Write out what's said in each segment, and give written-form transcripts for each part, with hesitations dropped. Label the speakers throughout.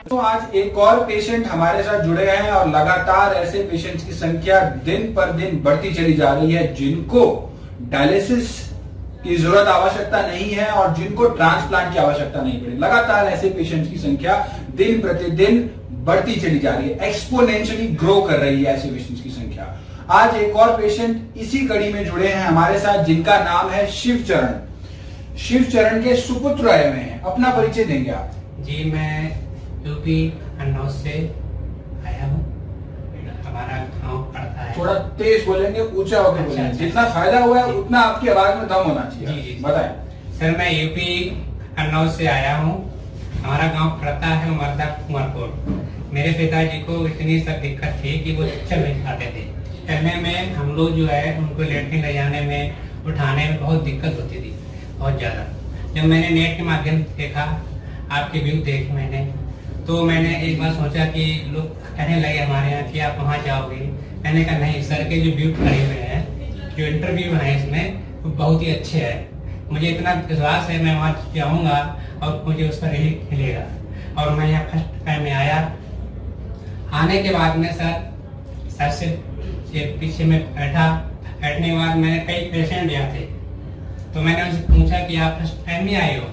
Speaker 1: तो आज एक और पेशेंट हमारे साथ जुड़े हैं और लगातार ऐसे पेशेंट्स की संख्या दिन पर दिन बढ़ती चली जा रही है जिनको डायलिसिस की जरूरत आवश्यकता नहीं है और जिनको ट्रांसप्लांट की आवश्यकता नहीं पड़ी। लगातार ऐसे पेशेंट्स की संख्या दिन प्रतिदिन बढ़ती चली जा रही है, एक्सपोनेंशियली ग्रो कर रही है ऐसे पेशेंट्स की संख्या। आज एक और पेशेंट इसी कड़ी में जुड़े हैं हमारे साथ जिनका नाम है शिवचरण। शिवचरण के सुपुत्र आए हुए हैं, अपना परिचय देंगे आप?
Speaker 2: जी, मैं यूपी अन्नौर से आया हूँ। हमारा गाँव पड़ता है।
Speaker 1: थोड़ा तेज बोलेंगे, ऊंचा होकर बोलेंगे। जितना फायदा हुआ है उतना आपकी आवाज में दम होना चाहिए।
Speaker 2: जी जी
Speaker 1: बताएं
Speaker 2: सर, मैं यूपी अन्नौर से आया हूँ। हमारा गांव पड़ता है मर्दा कुंवरपुर। मेरे पिताजी को इतनी सब दिक्कत थी कि वो चल नहीं पाते थे। चलने में हम लोग जो है उनको लेटरिन ले जाने में, उठाने में बहुत दिक्कत होती थी, बहुत ज्यादा। जब मैंने नेट के माध्यम से देखा, आपके व्यू देखे मैंने, तो मैंने एक बार सोचा कि लोग कहने लगे हमारे यहाँ कि आप वहाँ जाओगे। मैंने कहा नहीं, सर के जो व्यू खड़े हुए हैं, जो इंटरव्यू है इसमें, वो बहुत ही अच्छे हैं। मुझे इतना विश्वास है मैं वहाँ जाऊँगा और मुझे उसका रिलीफ मिलेगा। और मैं यहाँ फर्स्ट टाइम में आया। आने के बाद में सर से पीछे में बैठने के बाद मैंने कई पेशेंट यहाँ थे, तो मैंने उनसे पूछा कि आप फर्स्ट टाइम ही आए हो?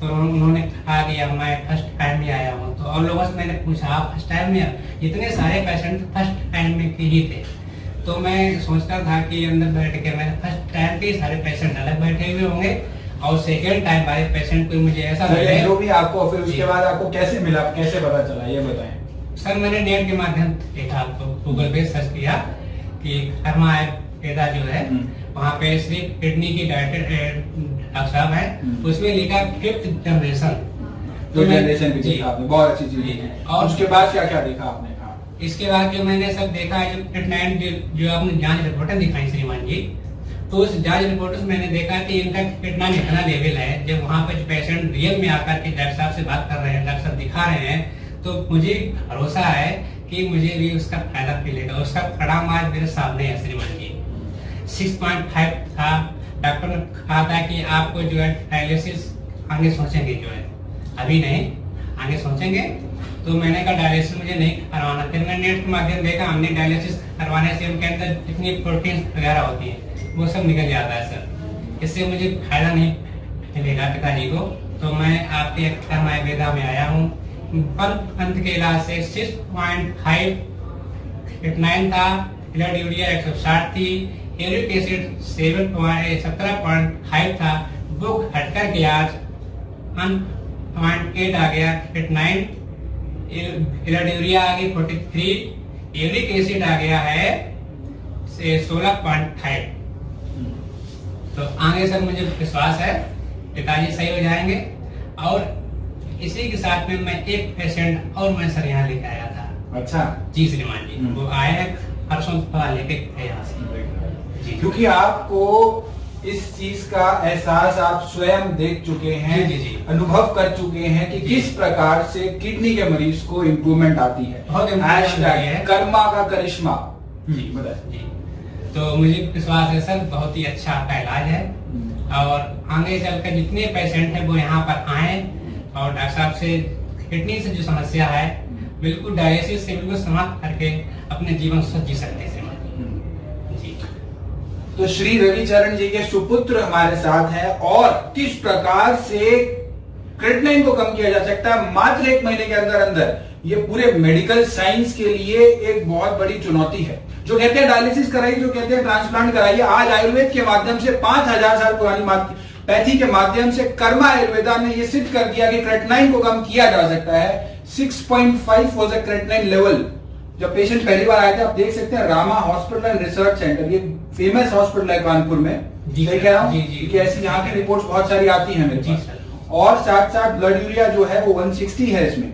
Speaker 2: तो उन्होंने कहा कि मैं फर्स्ट टाइम में आया हूँ। तो और लोगों से मैंने पूछा आप फर्स्ट टाइम में? इतने सारे पेशेंट फर्स्ट टाइम में ही थे। तो मैं सोचता था कि अंदर बैठ के मैंने फर्स्ट टाइम के सारे पेशेंट अलग बैठे हुए होंगे और सेकेंड टाइम वाले पेशेंट को मुझे ऐसा लगे
Speaker 1: जो भी आपको, फिर उसके बाद आपको कैसे मिला, कैसे पता चला, ये बताएं।
Speaker 2: सर, मैंने नेट के माध्यम से देखा, आपको गूगल पे सर्च किया कि कर्मा आयुर्वेदा जो है वहाँ पे सिर्फ किडनी की डॉक्टर साहब है, उसमें लिखा 5th जनरेशन।
Speaker 1: तो जनरेशन भी देखा आपने, बहुत अच्छी चीज है। और उसके बाद क्या क्या देखा आपने?
Speaker 2: इसके बाद जो मैंने सब देखा, जो ट्रीटमेंट जो आपने जांच रिपोर्टें दिखाई श्रीमान जी, तो उस जांच रिपोर्ट में मैंने देखा कि इनका कितना निकलना लेवल है। जब वहाँ पे पेशेंट रियल में आकर के डॉक्टर साहब से बात कर रहे हैं, डॉक्टर साहब दिखा रहे हैं, तो मुझे भरोसा है कि मुझे भी उसका फायदा मिलेगा। उसका परिणाम आज मेरे सामने है श्रीमान जी। 6.5 था। डॉक्टर ने कहा था कि आपको जो है डायलिसिस आगे सोचेंगे, जो है अभी नहीं, आगे सोचेंगे। तो मैंने कहा डायलिसिस मुझे नहीं करवाना। फिर मैंने नेट के माध्यम देखा, हमने डायलिसिस करवाने से उनके अंदर जितनी प्रोटीन वगैरह होती है वो सब निकल जाता है सर। इससे मुझे फायदा नहीं मिलेगा पिताजी को। तो मैं आपके कर्मा आयुर्वेदा में आया हूँ। पर अंत के इलाज से 6.5 9 था, ब्लड यूरिया 160 थी, यूरिक एसिड 17.5 था, वो घटकर के आज 1.8 आ गया। 9 ब्लड यूरिया आ गई 43, यूरिक एसिड आ गया है 16.5। तो आगे सर मुझे विश्वास है पिताजी सही हो जाएंगे। और इसी के साथ में मैं एक पेशेंट और मैं सर यहाँ लेके आया था।
Speaker 1: अच्छा
Speaker 2: जी श्रीमान जी, वो आए हैं परसों लेके यहाँ से जी।
Speaker 1: क्योंकि आपको इस चीज का एहसास आप स्वयं देख चुके हैं,
Speaker 2: जी, जी।
Speaker 1: अनुभव कर चुके हैं कि किस प्रकार से किडनी के मरीज को इम्प्रूवमेंट आती है। कर्मा का करिश्मा। जी बताइए।
Speaker 2: जी, तो मुझे विश्वास है सर, बहुत ही अच्छा आपका इलाज है। और आगे चलकर जितने पेशेंट हैं वो यहाँ पर आए और डॉक्टर साहब से किडनी से जो समस्या है बिल्कुल डायलिसिस से बिल्कुल समाप्त करके अपने जीवन को जी सकते हैं।
Speaker 1: तो श्री रविचरण जी के सुपुत्र हमारे साथ हैं और किस प्रकार से क्रिएटिनिन को कम किया जा सकता है मात्र 1 महीने के अंदर अंदर, ये पूरे मेडिकल साइंस के लिए एक बहुत बड़ी चुनौती है। जो कहते हैं डायलिसिस कराइए, जो कहते हैं ट्रांसप्लांट कराइए, आज आयुर्वेद के माध्यम से 5000 साल पुरानी पैथी के माध्यम से कर्मा आयुर्वेदा ने यह सिद्ध कर दिया कि क्रिएटिनिन को कम किया जा सकता है। 6.5 वाज अ क्रिएटिनिन लेवल। जब पेशेंट पहली बार आए थे, आप देख सकते हैं Rama hospital and research centre, ये फेमस हॉस्पिटल है कानपुर में, देख रहा हूँ कि ऐसी यहाँ की रिपोर्ट्स बहुत सारी आती हैं मेरे पास। और साथ साथ ब्लड यूरिया जो है वो 160 है इसमें।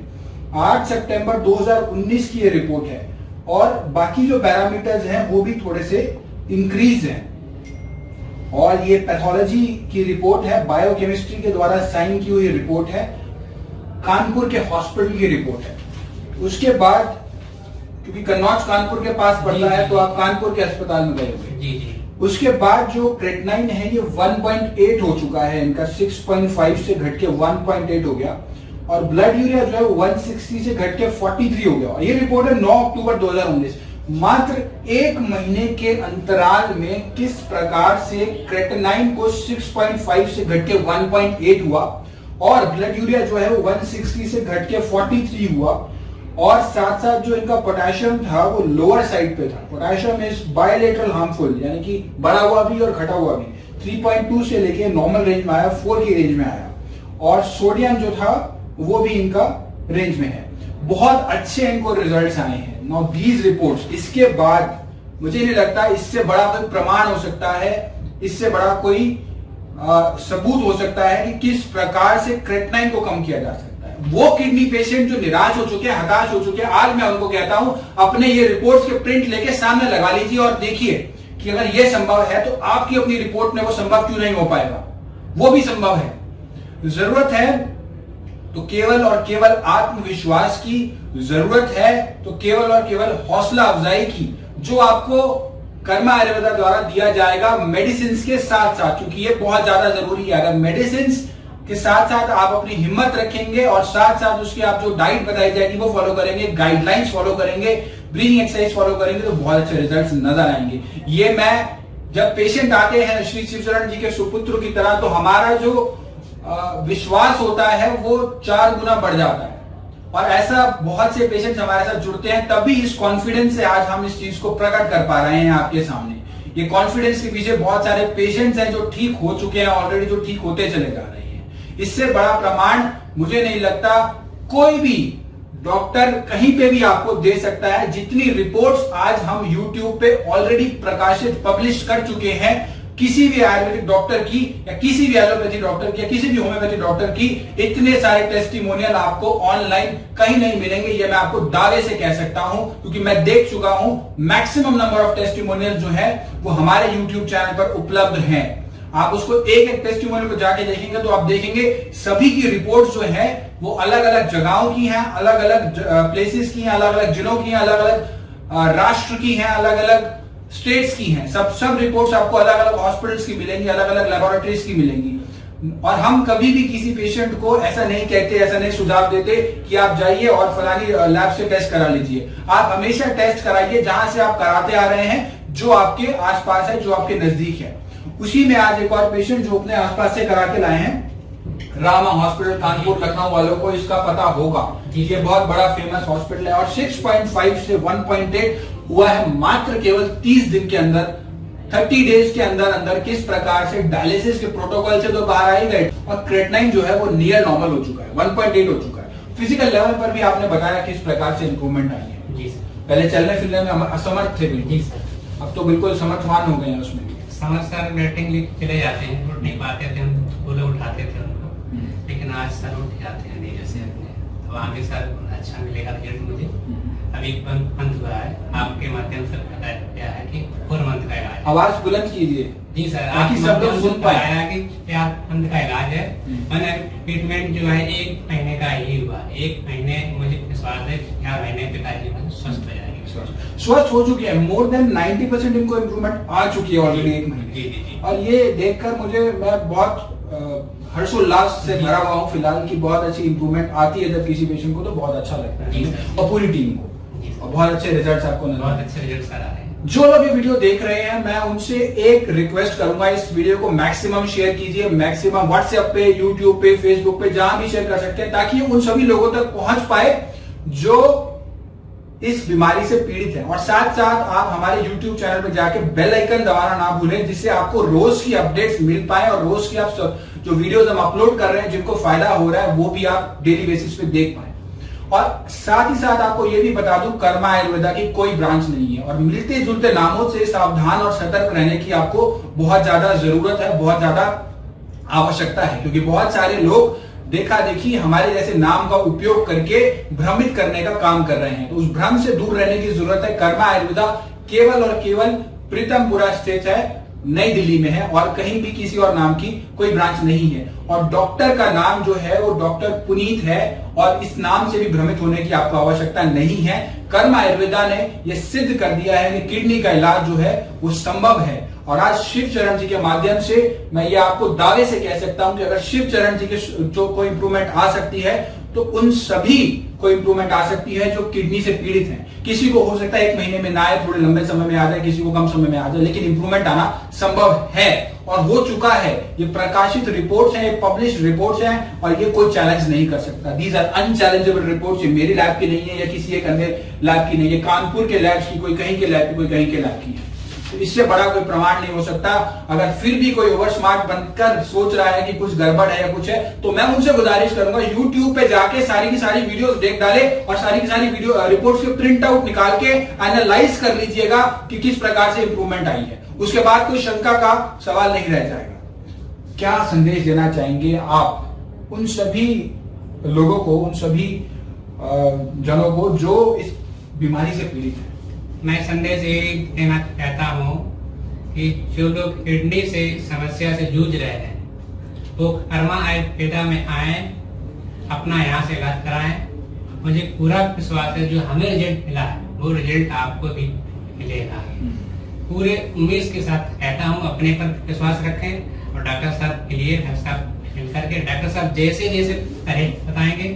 Speaker 1: 8 सितंबर 2019 की ये रिपोर्ट है और बाकी जो पैरामीटर्स हैं वो भी थोड़े से इंक्रीज हैं। और ये पैथोलॉजी की रिपोर्ट है, बायोकेमिस्ट्री के द्वारा साइन की हुई रिपोर्ट है, कानपुर के हॉस्पिटल की रिपोर्ट है। उसके बाद क्योंकि कन्नौज कानपुर के पास पड़ता है तो आप कानपुर के अस्पताल में गए हुए।
Speaker 2: जी जी।
Speaker 1: उसके बाद जो क्रिएटिनिन है ये 1.8 हो चुका है इनका, 6.5 से घट के 1.8 हो गया। और ब्लड यूरिया जो है वो 160 से घट के 43 हो गया। और ये रिपोर्ट है 9 अक्टूबर 2019। मात्र एक महीने के अंतराल में किस प्रकार से क्रेटिनाइन को 6.5 से घट के 1.8 हुआ और ब्लड यूरिया जो है वो 160 से घट के 43 हुआ। और साथ साथ जो इनका पोटेशियम था वो लोअर साइड पे था। पोटेशियम इज बायलेटरल हार्मफुल, यानी कि बढ़ा हुआ भी और घटा हुआ भी। 3.2 से लेके नॉर्मल रेंज में आया, 4 की रेंज में आया। और सोडियम जो था वो भी इनका रेंज में है। बहुत अच्छे इनको रिजल्ट्स आए हैं। नाउ दीज रिपोर्ट्स, इसके बाद मुझे नहीं लगता इससे बड़ा कोई प्रमाण हो सकता है, इससे बड़ा कोई सबूत हो सकता है कि किस प्रकार से क्रेटिनाइन को कम किया जा सकता है। वो किडनी पेशेंट जो निराश हो चुके हैं, हताश हो चुके हैं, आज मैं उनको कहता हूं अपने ये रिपोर्ट्स के प्रिंट लेके सामने लगा लीजिए और देखिए कि अगर ये संभव है तो आपकी अपनी रिपोर्ट में वो संभव क्यों नहीं हो पाएगा। वो भी संभव है। जरूरत है तो केवल और केवल आत्मविश्वास की, जरूरत है तो केवल और केवल हौसला अफजाई की, जो आपको कर्मा आयुर्वेदा द्वारा दिया जाएगा मेडिसिन के साथ साथ, क्योंकि ये बहुत ज्यादा जरूरी है। अगर मेडिसिन के साथ साथ आप अपनी हिम्मत रखेंगे और साथ साथ उसकी आप जो डाइट बताई जाएगी वो फॉलो करेंगे, गाइडलाइंस फॉलो करेंगे, ब्रीदिंग एक्सरसाइज फॉलो करेंगे, तो बहुत अच्छे रिजल्ट्स नजर आएंगे। ये मैं जब पेशेंट आते हैं श्री शिवचरण जी के सुपुत्र की तरह, तो हमारा जो विश्वास होता है वो 4 गुना बढ़ जाता है। और ऐसा बहुत से पेशेंट्स हमारे साथ जुड़ते हैं, तभी इस कॉन्फिडेंस से आज हम इस चीज को प्रकट कर पा रहे हैं आपके सामने। ये कॉन्फिडेंस के पीछे बहुत सारे पेशेंट्स हैं जो ठीक हो चुके हैं ऑलरेडी, जो ठीक होते चले जा रहे हैं। इससे बड़ा प्रमाण मुझे नहीं लगता कोई भी डॉक्टर कहीं पे भी आपको दे सकता है। जितनी रिपोर्ट्स आज हम YouTube पे ऑलरेडी प्रकाशित पब्लिश कर चुके हैं, किसी भी आयुर्वेदिक डॉक्टर की या किसी भी एलोपैथी डॉक्टर की या किसी भी होम्योपैथी डॉक्टर की, इतने सारे टेस्टिमोनियल आपको ऑनलाइन कहीं नहीं मिलेंगे। ये मैं आपको दावे से कह सकता हूं, क्योंकि मैं देख चुका हूं। मैक्सिमम नंबर ऑफ टेस्टिमोनियल जो है वो हमारे YouTube चैनल पर उपलब्ध हैं। आप उसको एक एक टेस्टिमोनियल को जाके देखेंगे तो आप देखेंगे सभी की रिपोर्ट जो है वो अलग अलग जगहों की हैं, अलग अलग प्लेसेस की हैं, अलग अलग जिलों की हैं, अलग अलग राष्ट्र की हैं, अलग अलग स्टेट्स की हैं। सब रिपोर्ट्स आपको अलग अलग हॉस्पिटल्स की मिलेंगी, अलग अलग लेबोरेटरीज की मिलेंगी। और हम कभी भी किसी पेशेंट को ऐसा नहीं कहते, ऐसा नहीं सुझाव देते कि आप जाइए और फलानी लैब से टेस्ट करा लीजिए। आप हमेशा टेस्ट कराइए जहां से आप कराते आ रहे हैं, जो आपके आसपास है, जो आपके नजदीक है। उसी में आज एक और पेशेंट जो अपने आसपास से करा के लाए हैं, रामा हॉस्पिटल कानपुर लखनऊ वालों को इसका पता होगा। ये बहुत बड़ा फेमस हॉस्पिटल है और 6.5 से 1.8 हुआ है मात्र केवल 30 दिन के अंदर, 30 डेज के अंदर अंदर। किस प्रकार से डायलिसिस के प्रोटोकॉल से तो बाहर आ ही गए और क्रेटिनाइन जो है वो नियर नॉर्मल हो चुका है, 1.8 हो चुका है। फिजिकल लेवल पर भी आपने बताया किस प्रकार से इंप्रूवमेंट आई है। जी सर। पहले चलने फिरने में हम असमर्थ थे बिल्कुल, जी सर, अब तो बिल्कुल समर्थवान हो गए हैं। उसमें
Speaker 2: समझ सर बैटिंग चले जाते हैं, उठ नहीं पाते थे, हम बोले उठाते थे उनको, लेकिन आज सर उठ जाते हैं धीरे से अपने। तो आगे सर अच्छा मिलेगा रिजल्ट मुझे। अभी पंथ हुआ है, आपके माध्यम से पता क्या है कि 4 मंथ का इलाज।
Speaker 1: आवाज बुलंद कीजिए।
Speaker 2: जी सर,
Speaker 1: ताकि सब लोग सुन पाए
Speaker 2: कि 4 मंथ का इलाज है। मैंने ट्रीटमेंट जो है 1 महीने का ही हुआ। 1 महीने मुझे विश्वास है 4 महीने पिताजी में स्वस्थ हो जाएंगे,
Speaker 1: स्वस्थ हो चुके हैं। मोर देन 90% इनको इम्प्रूवमेंट आ चुकी है ऑलरेडी 1 महीने।
Speaker 2: जी। और
Speaker 1: ये देखकर मैं बहुत हर्षोल्लास से भरा हुआ हूँ फिलहाल की बहुत अच्छी इंप्रूवमेंट आती है जब किसी पेशेंट को, तो बहुत अच्छा लगता है और पूरी टीम को। और बहुत अच्छे रिजल्ट्स आपको
Speaker 2: बहुत अच्छे रिजल्ट्स आ रहे हैं।
Speaker 1: जो लोग ये वीडियो देख रहे हैं, मैं उनसे एक रिक्वेस्ट करूंगा, इस वीडियो को मैक्सिमम शेयर कीजिए, मैक्सिमम व्हाट्सएप पे, यूट्यूब पे, फेसबुक पे, जहां भी शेयर कर सकते हैं, ताकि उन सभी लोगों तक पहुंच पाए जो इस बीमारी से पीड़ित है। और साथ साथ आप हमारे YouTube चैनल पे जाके बेल आइकन दबाना ना भूलें, जिससे आपको रोज की अपडेट्स मिल पाए और रोज की आप जो वीडियोस हम अपलोड कर रहे हैं जिनको फायदा हो रहा है वो भी आप डेली बेसिस पे देख पाए। और साथ ही साथ आपको ये भी बता दूं, कर्मा आयुर्वेदा की कोई ब्रांच नहीं है और मिलते जुलते नामों से सावधान और सतर्क रहने की आपको बहुत ज्यादा जरूरत है, बहुत ज्यादा आवश्यकता है, क्योंकि बहुत सारे लोग देखा देखी हमारे जैसे नाम का उपयोग करके भ्रमित करने का काम कर रहे हैं। तो उस भ्रम से दूर रहने की जरूरत है। कर्मा आयुर्वेदा केवल और केवल प्रीतमपुरा स्थित है, नई दिल्ली में है और कहीं भी किसी और नाम की कोई ब्रांच नहीं है। और डॉक्टर का नाम जो है वो डॉक्टर पुनीत है और इस नाम से भी भ्रमित होने की आपको आवश्यकता नहीं है। कर्मा आयुर्वेदा ने यह सिद्ध कर दिया है कि किडनी का इलाज जो है वो संभव है और आज शिव चरण जी के माध्यम से मैं ये आपको दावे से कह सकता हूं कि अगर शिव चरण जी के जो कोई इंप्रूवमेंट आ सकती है तो उन सभी को इंप्रूवमेंट आ सकती है जो किडनी से पीड़ित हैं। किसी को हो सकता है 1 महीने में ना आए, थोड़े लंबे समय में आ जाए, किसी को कम समय में आ जाए, लेकिन इंप्रूवमेंट आना संभव है और हो चुका है। ये प्रकाशित रिपोर्ट्स हैं, ये पब्लिश्ड रिपोर्ट्स हैं और ये कोई चैलेंज नहीं कर सकता। These are unchallengeable reports. ये मेरी लैब की नहीं है या किसी एक अन्य लैब की नहीं है, कानपुर के लैब की, कोई कहीं के लैब की, कोई कहीं के लैब की है। तो इससे बड़ा कोई प्रमाण नहीं हो सकता। अगर फिर भी कोई ओवर स्मार्ट बनकर सोच रहा है कि कुछ गड़बड़ है या कुछ है, तो मैं उनसे गुजारिश करूंगा YouTube पे जाके सारी की सारी वीडियोस देख डाले और सारी की सारी वीडियो रिपोर्ट्स के प्रिंट आउट निकाल के एनालाइज कर लीजिएगा कि किस प्रकार से इंप्रूवमेंट आई है। उसके बाद कोई शंका का सवाल नहीं रह जाएगा। क्या संदेश देना चाहेंगे आप उन सभी लोगों को, उन सभी जनों को जो इस बीमारी से पीड़ित है?
Speaker 2: मैं संदेश ये देना चाहता हूँ कि जो लोग किडनी से समस्या से जूझ रहे हैं वो कर्मा आयुर्वेदा में आए, अपना यहाँ से इलाज कराएं। मुझे पूरा विश्वास है जो हमें रिजल्ट मिला है वो रिजल्ट आपको भी मिलेगा। पूरे उम्मीद के साथ कहता हूँ अपने पर विश्वास रखें और डॉक्टर साहब के लिए मिलकर के डॉक्टर साहब जैसे जैसे बताएंगे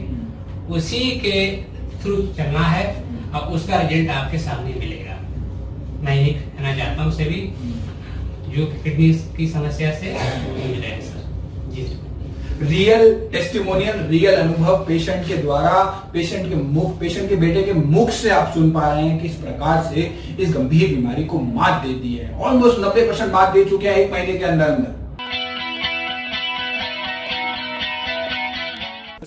Speaker 2: उसी के थ्रू चलना है और उसका रिजल्ट आपके सामने मिलेगा। मैं ये कहना चाहता हूँ सभी जो किडनी की समस्या से जूझ रहे हैं सर। जी
Speaker 1: रियल टेस्टिमोनियल, रियल अनुभव पेशेंट के द्वारा, पेशेंट के मुख, पेशेंट के बेटे के मुख से आप सुन पा रहे हैं किस प्रकार से इस गंभीर बीमारी को मात दे दी है। ऑलमोस्ट 90% मात दे चुके हैं 1 महीने के अंदर अंदर।